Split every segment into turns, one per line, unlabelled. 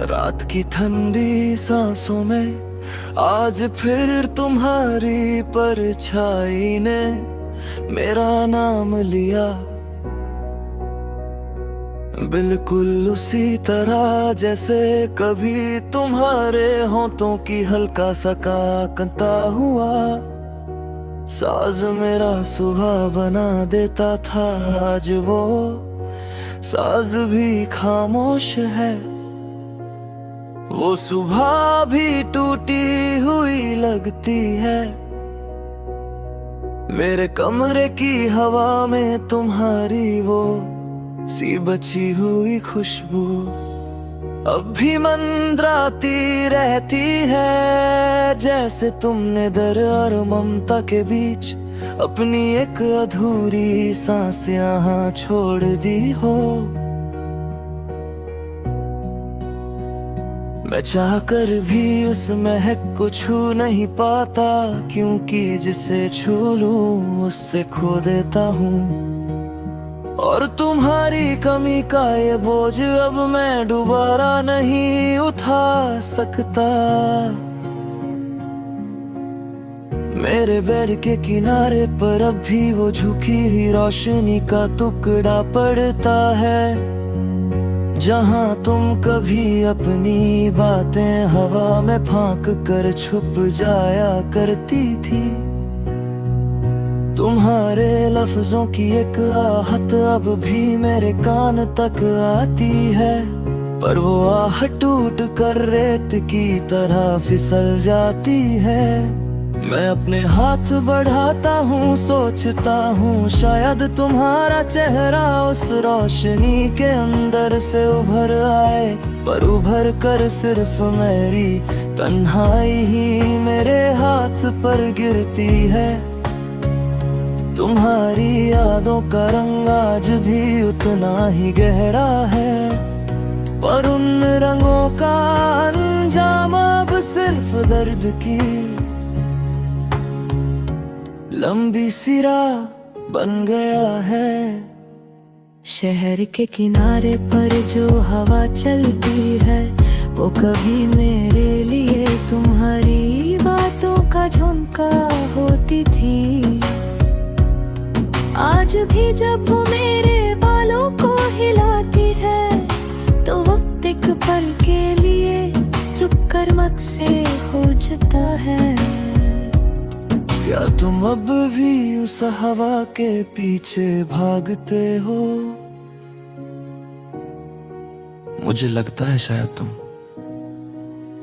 रात की ठंडी सांसों में आज फिर तुम्हारी परछाई ने मेरा नाम लिया, बिल्कुल उसी तरह जैसे कभी तुम्हारे होंठों की हल्का सा कांपता हुआ साज मेरा सुबह बना देता था। आज वो साज भी खामोश है, वो सुबह भी टूटी हुई लगती है। मेरे कमरे की हवा में तुम्हारी वो सी बची हुई खुशबू अब भी मंद्राती रहती है, जैसे तुमने दर्द और ममता के बीच अपनी एक अधूरी सांस यहाँ छोड़ दी हो। मैं चाहकर भी उस महक को छू नहीं पाता, क्योंकि जिसे छू लूं उससे खो देता हूँ। और तुम्हारी कमी का ये बोझ अब मैं दोबारा नहीं उठा सकता। मेरे बेड के किनारे पर अब भी वो झुकी हुई रोशनी का टुकड़ा पड़ता है, जहां तुम कभी अपनी बातें हवा में फांक कर छुप जाया करती थी। तुम्हारे लफ्जों की एक आहट अब भी मेरे कान तक आती है, पर वो आह टूट कर रेत की तरह फिसल जाती है। मैं अपने हाथ बढ़ाता हूँ, सोचता हूँ शायद तुम्हारा चेहरा उस रोशनी के अंदर से उभर आए, पर उभर कर सिर्फ मेरी तन्हाई ही मेरे हाथ पर गिरती है। तुम्हारी यादों का रंग आज भी उतना ही गहरा है, पर उन रंगों का अंजाम अब सिर्फ दर्द की लंबी सी राह बन गया है।
शहर के किनारे पर जो हवा चलती है वो कभी मेरे लिए तुम्हारी बातों का झुमका होती थी। आज भी जब वो मेरे बालों को हिलाती है तो वक्त एक पल के लिए रुक कर मत से हो जाता है।
क्या तुम अब भी उस हवा के पीछे भागते हो? मुझे लगता है शायद तुम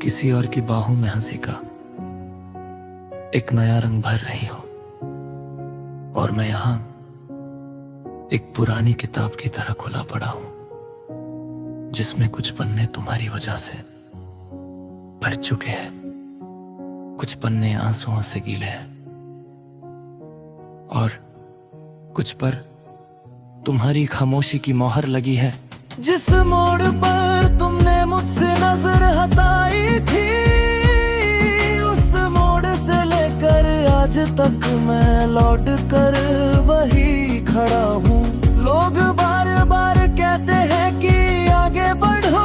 किसी और की बाहों में हंसी का एक नया रंग भर रही हो, और मैं यहाँ एक पुरानी किताब की तरह खुला पड़ा हूं, जिसमें कुछ पन्ने तुम्हारी वजह से भर चुके हैं, कुछ पन्ने आंसुओं से गीले हैं, और कुछ पर तुम्हारी खामोशी की मोहर लगी है। जिस मोड़ पर तुमने मुझसे नजर हटाई थी, उस मोड़ से लेकर आज तक मैं लौट कर वही खड़ा हूँ। लोग बार बार कहते हैं कि आगे बढ़ो,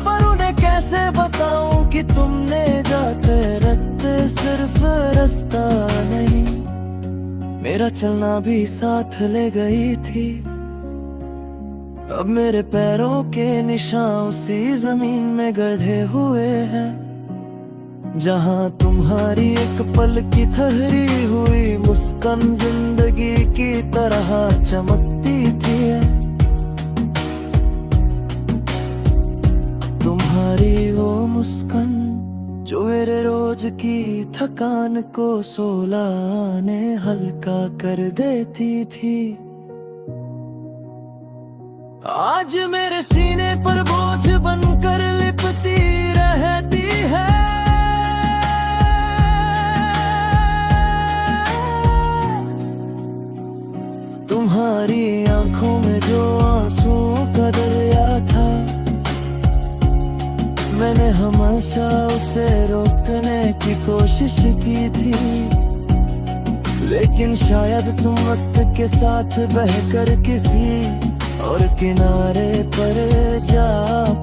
पर उन्हें कैसे बताऊं कि तुमने जाते रहते सिर्फ रास्ता नहीं, मेरा चलना भी साथ ले गई थी। अब मेरे पैरों के निशान उसी जमीन में गड़े हुए हैं, जहां तुम्हारी एक पल की ठहरी हुई मुस्कान जिंदगी की तरह चमकती थी। तुम्हारी वो मुस्कान जो मेरे रोज की थकान को सुलाने हल्का कर देती थी, आज मेरे सीने पर बोझ बनकर लिपटी रहती है। तुम्हारी आंखों में जो आंसुओं का दरिया था, मैंने हमेशा उसे रोकने की कोशिश की थी, लेकिन शायद तुम वक्त के साथ बहकर किसी और किनारे पर जा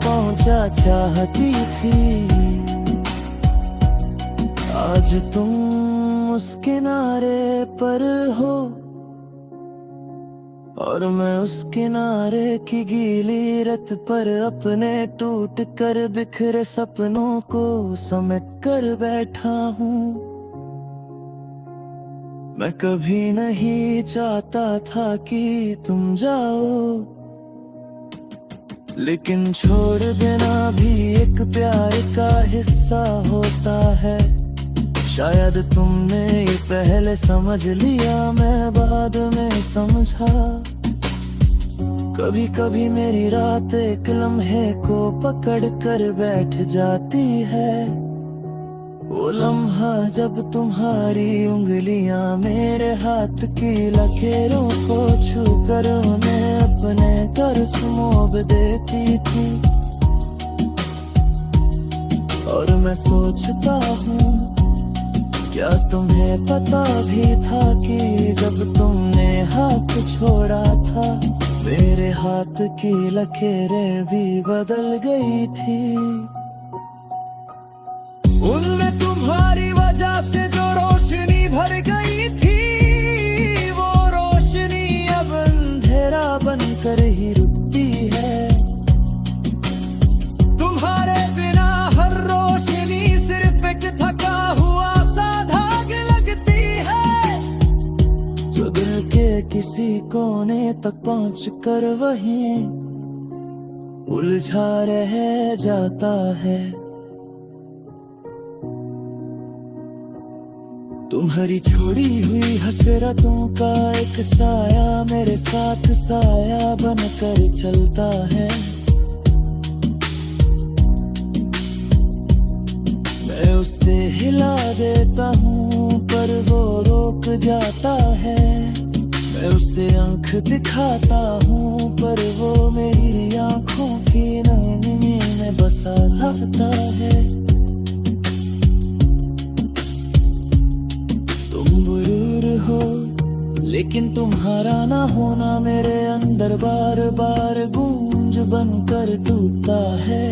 पहुंचा चाहती थी। आज तुम उस किनारे पर हो और मैं उस किनारे की गीली रेत पर अपने टूट कर बिखरे सपनों को समेट कर बैठा हूँ। मैं कभी नहीं चाहता था कि तुम जाओ, लेकिन छोड़ देना भी एक प्यार का हिस्सा होता है। शायद तुमने ये पहले समझ लिया, मैं बाद में समझा। कभी कभी मेरी रात एक लम्हे को पकड़ कर बैठ जाती है। वो लम्हा जब तुम्हारी उंगलियां मेरे हाथ की लकीरों को छू कर उन्हें अपने तरफ मोड़ देती थी। और मैं सोचता हूँ, क्या तुम्हें पता भी था कि जब तुमने हाथ छोड़ा था, मेरे हाथ की लकीरें भी बदल गई थी। उनमें तुम्हारी वजह से जो रोशनी भर गई थी, वो रोशनी अब अंधेरा बनकर ही रुकती है। तुम्हारे बिना हर रोशनी सिर्फ एक थका हुआ सा दाग लगती है, जो दिल के किसी कोने तक पहुंच कर वहीं उलझा रह जाता है। तुम्हारी छोड़ी हुई हसरतों का एक साया मेरे साथ साया बनकर चलता है। मैं उसे हिला देता हूँ पर वो रोक जाता है। मैं उसे आंख दिखाता हूँ पर वो मेरी आंखों की नमी में बसा रहता है। लेकिन तुम्हारा ना होना मेरे अंदर बार बार गूंज बनकर टूटता है।